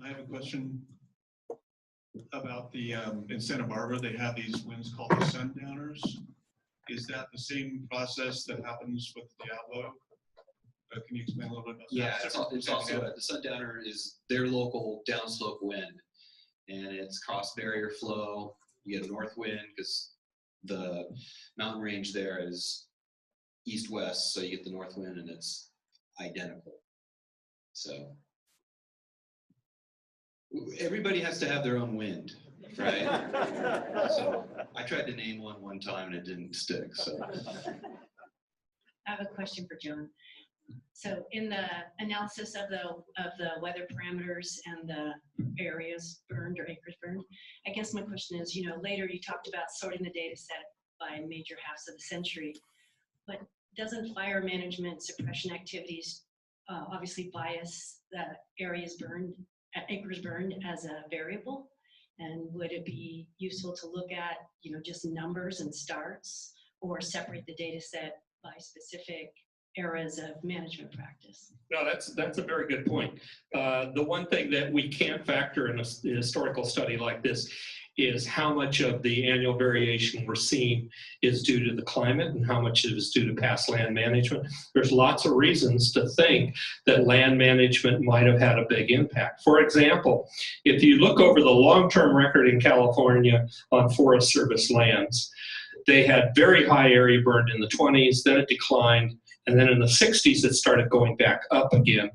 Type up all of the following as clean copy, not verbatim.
I have a question about the, in Santa Barbara, they have these winds called the sundowners. Is that the same process that happens with the Diablo? Can you explain a little bit about that? Yeah, it's also, the sundowner is their local downslope wind, and it's cross barrier flow. You get a north wind because the mountain range there is east-west, so you get the north wind and it's identical. So everybody has to have their own wind, right? So I tried to name one time and it didn't stick. So I have a question for Jon. So in the analysis of the weather parameters and the areas burned or acres burned, I guess my question is, later you talked about sorting the data set by major halves of the century, but doesn't fire management suppression activities obviously bias the areas burned, acres burned as a variable? And would it be useful to look at, just numbers and starts, or separate the data set by specific eras of management practice? No, that's a very good point. The one thing that we can't factor in a historical study like this is how much of the annual variation we're seeing is due to the climate and how much is due to past land management. There's lots of reasons to think that land management might have had a big impact. For example, if you look over the long-term record in California on Forest Service lands, they had very high area burned in the 20s, then it declined, and then in the 60s it started going back up again.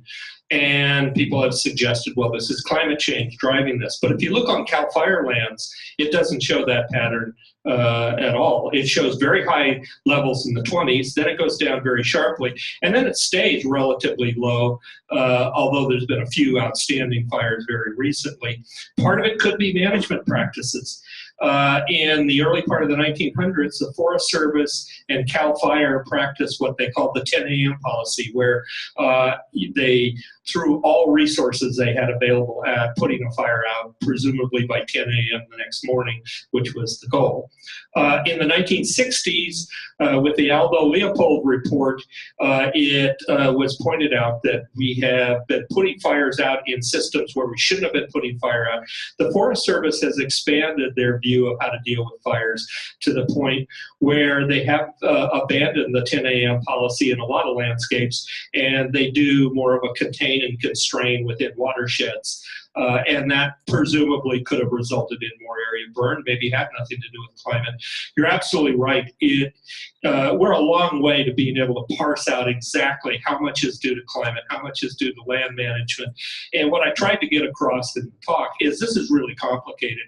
And people have suggested, well, this is climate change driving this. But if you look on CAL FIRE lands, it doesn't show that pattern at all. It shows very high levels in the 20s, then it goes down very sharply, and then it stays relatively low, although there's been a few outstanding fires very recently. Part of it could be management practices. In the early part of the 1900s, the Forest Service and CAL FIRE practiced what they called the 10 a.m. policy, where they threw all resources they had available at putting a fire out, presumably by 10 a.m. the next morning, which was the goal. In the 1960s, with the Aldo Leopold report, it was pointed out that we have been putting fires out in systems where we shouldn't have been putting fire out. The Forest Service has expanded their view of how to deal with fires to the point where they have abandoned the 10 a.m. policy in a lot of landscapes, and they do more of a contain and constrain within watersheds. And that presumably could have resulted in more area burn, maybe had nothing to do with climate. You're absolutely right. We're a long way to being able to parse out exactly how much is due to climate, how much is due to land management. And what I tried to get across in the talk is this is really complicated,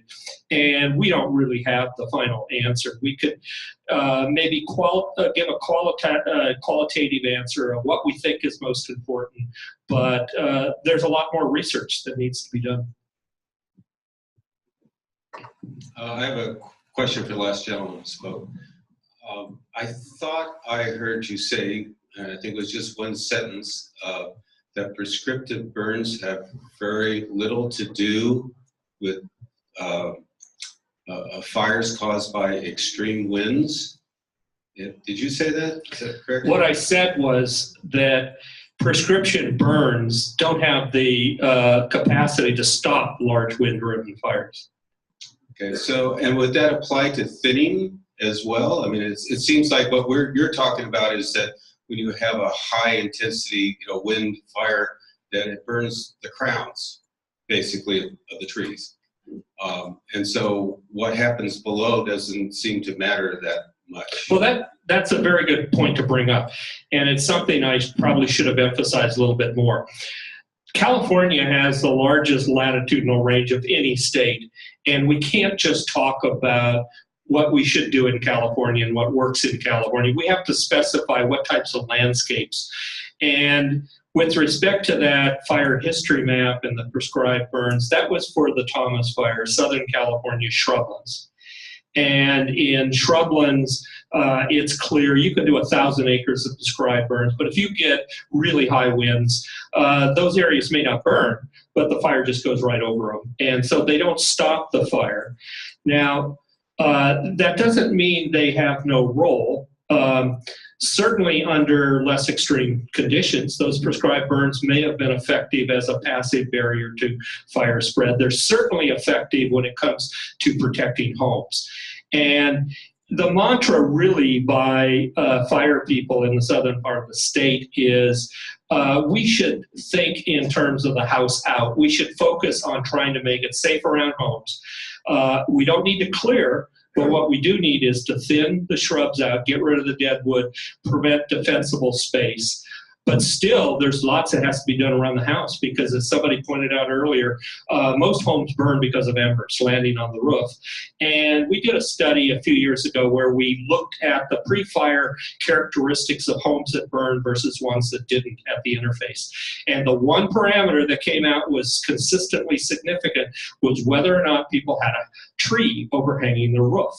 and we don't really have the final answer. We could maybe give a qualitative answer of what we think is most important, but there's a lot more research that needs to be done. I have a question for the last gentleman who spoke. I thought I heard you say, and I think it was just one sentence, that prescriptive burns have very little to do with fires caused by extreme winds. Did you say that? Is that correct? What I said was that prescription burns don't have the capacity to stop large wind-driven fires. Okay, so, and would that apply to thinning as well? I mean, it seems like what you're talking about is that when you have a high intensity, wind fire, that it burns the crowns, basically, of the trees. And so what happens below doesn't seem to matter that much. Well, that's a very good point to bring up, and it's something I probably should have emphasized a little bit more. California has the largest latitudinal range of any state, and we can't just talk about what we should do in California and what works in California. We have to specify what types of landscapes. And with respect to that fire history map and the prescribed burns, that was for the Thomas Fire, Southern California shrublands. And in shrublands, it's clear you can do 1,000 acres of prescribed burns, but if you get really high winds, those areas may not burn, but the fire just goes right over them. And so they don't stop the fire. Now, that doesn't mean they have no role. certainly under less extreme conditions, those prescribed burns may have been effective as a passive barrier to fire spread. They're certainly effective when it comes to protecting homes. And the mantra really by fire people in the southern part of the state is we should think in terms of the house out. We should focus on trying to make it safe around homes. We don't need to clear, but what we do need is to thin the shrubs out, get rid of the dead wood, prevent defensible space. But still, there's lots that has to be done around the house because, as somebody pointed out earlier, most homes burn because of embers landing on the roof. And we did a study a few years ago where we looked at the pre-fire characteristics of homes that burned versus ones that didn't at the interface. And the one parameter that came out was consistently significant was whether or not people had a tree overhanging the roof.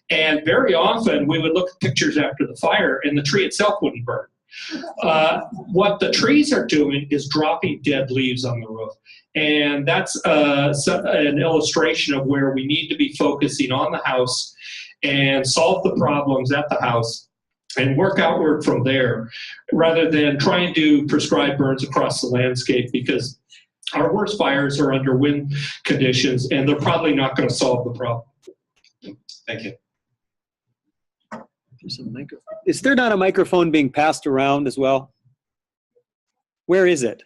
And very often, we would look at pictures after the fire, and the tree itself wouldn't burn. What the trees are doing is dropping dead leaves on the roof. And that's an illustration of where we need to be focusing on the house and solve the problems at the house and work outward from there rather than try and do prescribed burns across the landscape, because our worst fires are under wind conditions and they're probably not going to solve the problem. Thank you. Is there not a microphone being passed around as well? Where is it?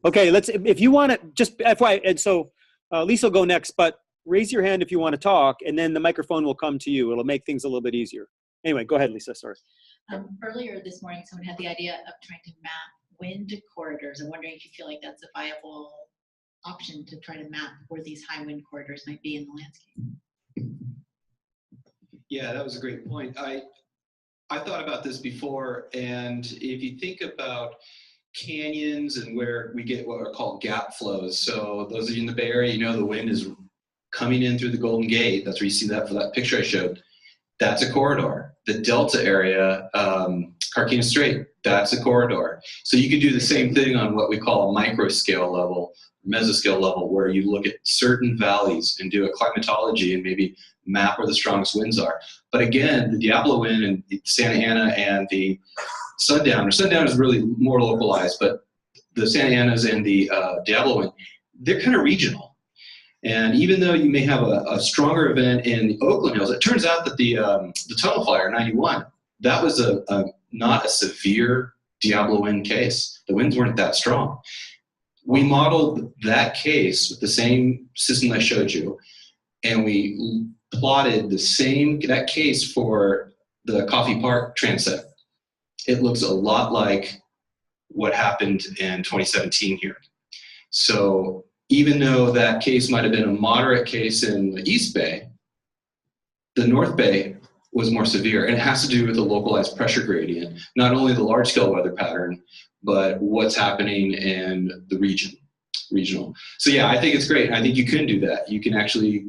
Okay, if you want to, just FYI, and so Lisa will go next, but raise your hand if you want to talk, and then the microphone will come to you. It'll make things a little bit easier. Anyway, go ahead, Lisa, sorry. Earlier this morning, someone had the idea of trying to map wind corridors. I'm wondering if you feel like that's a viable option to try to map where these high wind corridors might be in the landscape. Yeah, that was a great point. I thought about this before, and if you think about canyons and where we get what are called gap flows. So those of you in the Bay Area, you know the wind is coming in through the Golden Gate. That's where you see that for that picture I showed. That's a corridor. The Delta area, Carquinez Strait, that's a corridor. So you could do the same thing on what we call a micro scale level, mesoscale level, where you look at certain valleys and do a climatology and maybe map where the strongest winds are. But again, the Diablo wind and the Santa Ana and the Sundown is really more localized, but the Santa Anas and the Diablo wind, they're kind of regional. And even though you may have a stronger event in the Oakland Hills, it turns out that the tunnel fire 91, that was not a severe Diablo wind case. The winds weren't that strong. We modeled that case with the same system I showed you, and we plotted that case for the Coffey Park transect. It looks a lot like what happened in 2017 here. So even though that case might have been a moderate case in the East Bay, the North Bay was more severe, and it has to do with the localized pressure gradient, not only the large scale weather pattern, but what's happening in the regional. So yeah, I think it's great. I think you can do that. You can actually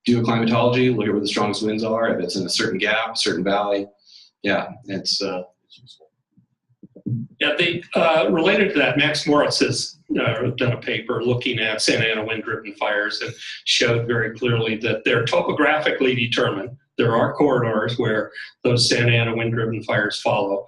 do a climatology, look at where the strongest winds are, if it's in a certain gap, certain valley. Yeah, it's useful. Yeah, related to that, Max Morris has done a paper looking at Santa Ana wind-driven fires and showed very clearly that they're topographically determined. There are corridors where those Santa Ana wind-driven fires follow.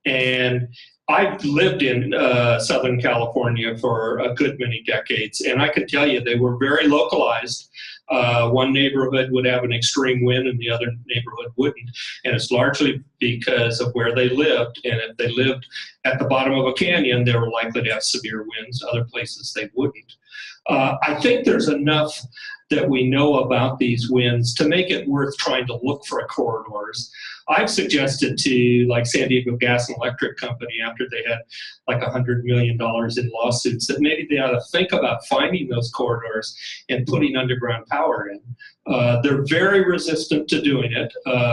And I've lived in Southern California for a good many decades, and I can tell you they were very localized. One neighborhood would have an extreme wind and the other neighborhood wouldn't. And it's largely because of where they lived. And if they lived at the bottom of a canyon, they were likely to have severe winds. Other places they wouldn't. I think there's enough that we know about these winds to make it worth trying to look for corridors. I've suggested to like San Diego Gas and Electric Company, after they had like $100 million in lawsuits, that maybe they ought to think about finding those corridors and putting underground power in. They're very resistant to doing it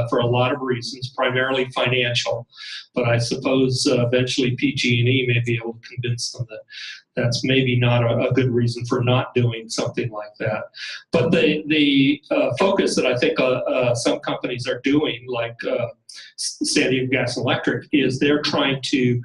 for a lot of reasons, primarily financial. But I suppose eventually PG&E may be able to convince them that that's maybe not a good reason for not doing something like that. But the focus that I think some companies are doing, like San Diego Gas and Electric is they're trying to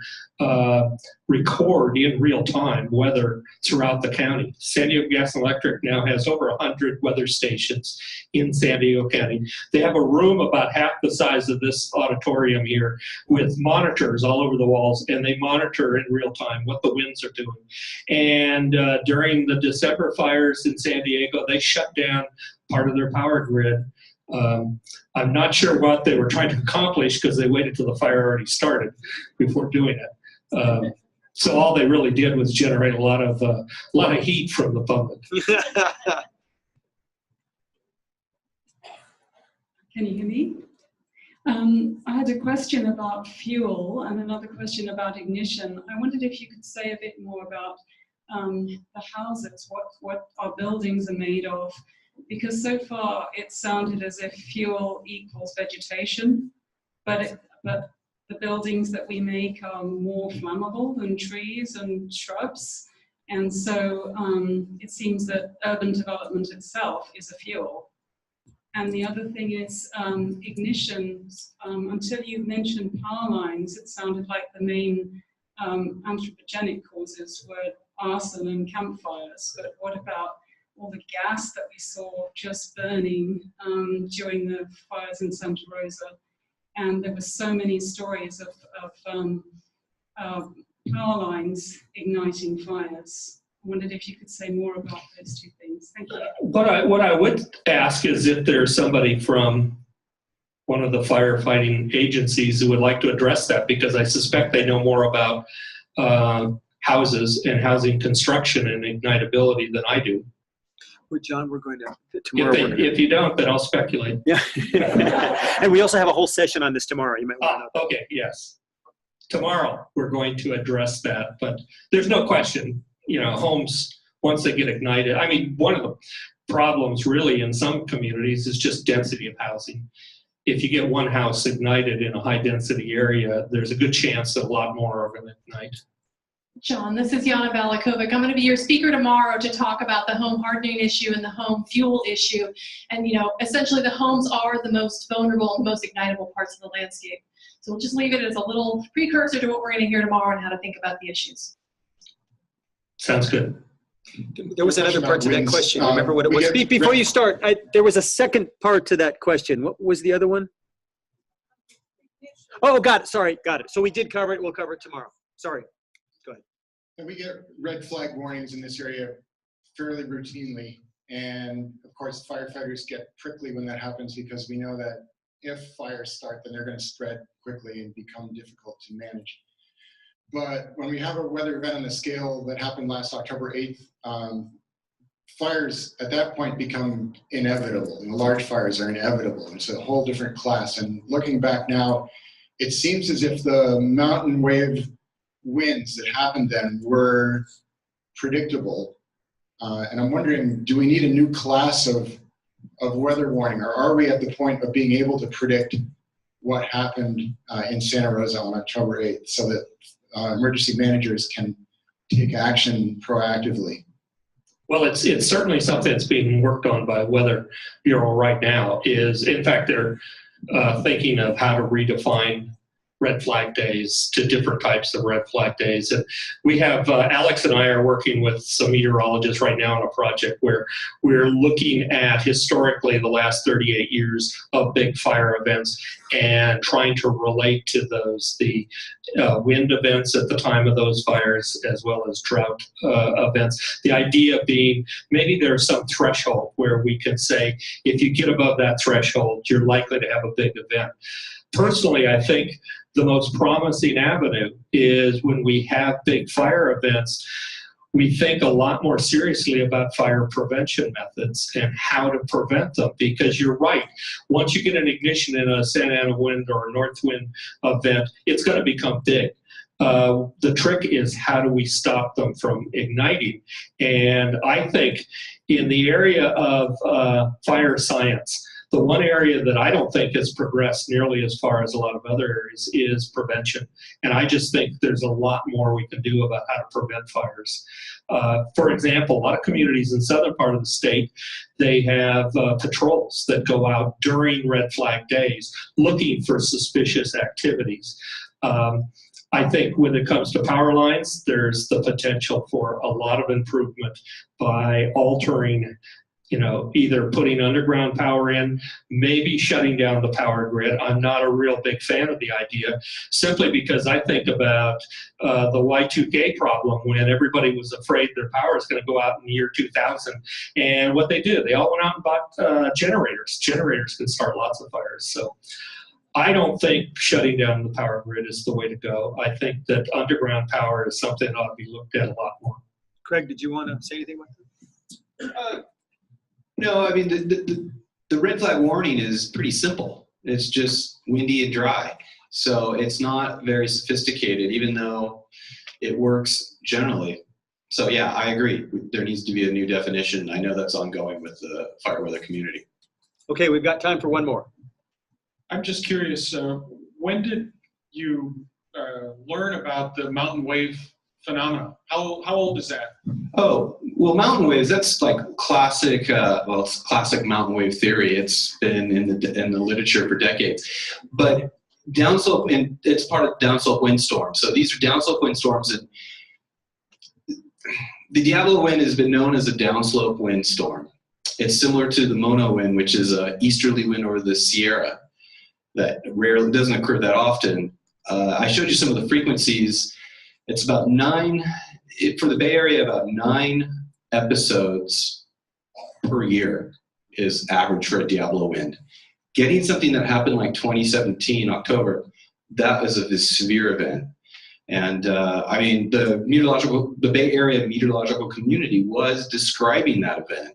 record in real time weather throughout the county. San Diego Gas and Electric now has over 100 weather stations in San Diego County. They have a room about half the size of this auditorium here with monitors all over the walls, and they monitor in real time what the winds are doing. And during the December fires in San Diego, they shut down part of their power grid. I'm not sure what they were trying to accomplish because they waited till the fire already started before doing it. So all they really did was generate a lot of heat from the public. Can you hear me? I had a question about fuel and another question about ignition. I wondered if you could say a bit more about the houses, what our buildings are made of, because so far it sounded as if fuel equals vegetation, but the buildings that we make are more flammable than trees and shrubs. And so it seems that urban development itself is a fuel. And the other thing is ignition. Until you mentioned power lines, it sounded like the main anthropogenic causes were arson and campfires. But what about all the gas that we saw just burning during the fires in Santa Rosa? And there were so many stories of power lines igniting fires. I wondered if you could say more about those two things. Thank you. What I would ask is if there's somebody from one of the firefighting agencies who would like to address that, because I suspect they know more about houses and housing construction and ignitability than I do. Well, John, we're going to tomorrow. If you don't, then I'll speculate. Yeah. And we also have a whole session on this tomorrow. You might want to know. Okay, yes. Tomorrow we're going to address that, but there's no question, homes, once they get ignited, I mean, one of the problems really in some communities is just density of housing. If you get one house ignited in a high density area, there's a good chance that a lot more are going to ignite. John, this is Yana Balakovic. I'm going to be your speaker tomorrow to talk about the home hardening issue and the home fuel issue. And, essentially the homes are the most vulnerable and most ignitable parts of the landscape. So we'll just leave it as a little precursor to what we're going to hear tomorrow and how to think about the issues. Sounds good. There was another part to that question. Remember what it was? Before you start, there was a second part to that question. What was the other one? Oh, got it. Sorry, got it. So we did cover it. We'll cover it tomorrow. Sorry. Go ahead. And we get red flag warnings in this area fairly routinely. And of course, firefighters get prickly when that happens because we know that if fires start, then they're going to spread quickly and become difficult to manage. But when we have a weather event on the scale that happened last October 8th, fires at that point become inevitable, and the large fires are inevitable. It's a whole different class. And looking back now, it seems as if the mountain wave winds that happened then were predictable. And I'm wondering, do we need a new class of weather warning, or are we at the point of being able to predict what happened in Santa Rosa on October 8th so that emergency managers can take action proactively? Well, it's certainly something that's being worked on by Weather Bureau right now. In fact, they're thinking of how to redefine red flag days to different types of red flag days. And we have, Alex and I are working with some meteorologists right now on a project where we're looking at historically the last 38 years of big fire events and trying to relate to those the wind events at the time of those fires as well as drought events. The idea being maybe there's some threshold where we can say if you get above that threshold, you're likely to have a big event. Personally, I think the most promising avenue is when we have big fire events, we think a lot more seriously about fire prevention methods and how to prevent them, because you're right. Once you get an ignition in a Santa Ana wind or a north wind event, it's going to become big. The trick is how do we stop them from igniting? And I think in the area of fire science, The one area that I don't think has progressed nearly as far as a lot of other areas is prevention. And I just think there's a lot more we can do about how to prevent fires. For example, a lot of communities in the southern part of the state, they have patrols that go out during red flag days looking for suspicious activities. I think when it comes to power lines, there's the potential for a lot of improvement by altering, either putting underground power in, maybe shutting down the power grid. I'm not a real big fan of the idea, simply because I think about the Y2K problem when everybody was afraid their power was going to go out in the year 2000. And what they did, they all went out and bought generators. Generators can start lots of fires. So I don't think shutting down the power grid is the way to go. I think that underground power is something that ought to be looked at a lot more. Craig, did you want to say anything about that? No, I mean, the red flag warning is pretty simple. It's just windy and dry. So it's not very sophisticated, even though it works generally. So yeah, I agree. There needs to be a new definition. I know that's ongoing with the fire weather community. Okay, we've got time for one more. I'm just curious, when did you learn about the mountain wave phenomena? How old is that? Oh, well, mountain waves, that's like classic, it's classic mountain wave theory. It's been in the literature for decades. But downslope, and it's part of downslope windstorms. So these are downslope windstorms, and the Diablo wind has been known as a downslope windstorm. It's similar to the Mono wind, which is an easterly wind over the Sierra that rarely doesn't occur that often. I showed you some of the frequencies. It's about 9, for the Bay Area, about 9 episodes per year is average for a Diablo wind. Getting something that happened like 2017, October, that was a severe event. And I mean, the Bay Area meteorological community was describing that event.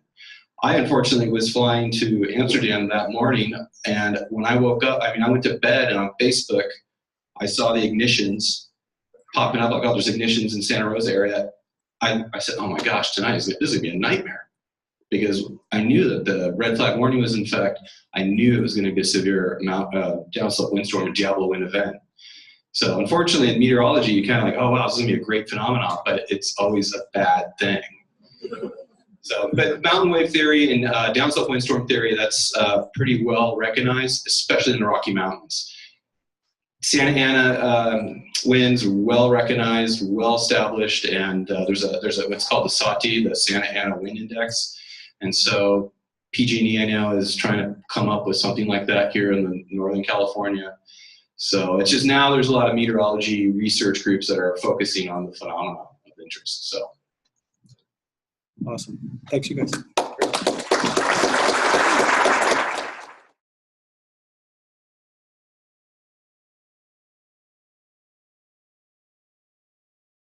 I unfortunately was flying to Amsterdam that morning, and when I woke up, I went to bed, and on Facebook, I saw the ignitions popping up, like, oh, there's ignitions in Santa Rosa area. I said, oh my gosh, tonight this is gonna be a nightmare, because I knew that the red flag warning was in effect. I knew it was gonna be a severe downslope windstorm, a Diablo wind event. So unfortunately in meteorology, you kind of like, oh wow, this is gonna be a great phenomenon, but it's always a bad thing. So, but mountain wave theory and downslope windstorm theory, that's pretty well recognized, especially in the Rocky Mountains. Santa Ana winds are well recognized, well established, and there's a what's called the SATI, the Santa Ana Wind Index, and so PG&E I know is trying to come up with something like that here in Northern California. So it's just now there's a lot of meteorology research groups that are focusing on the phenomenon of interest. So. Awesome. Thanks, you guys.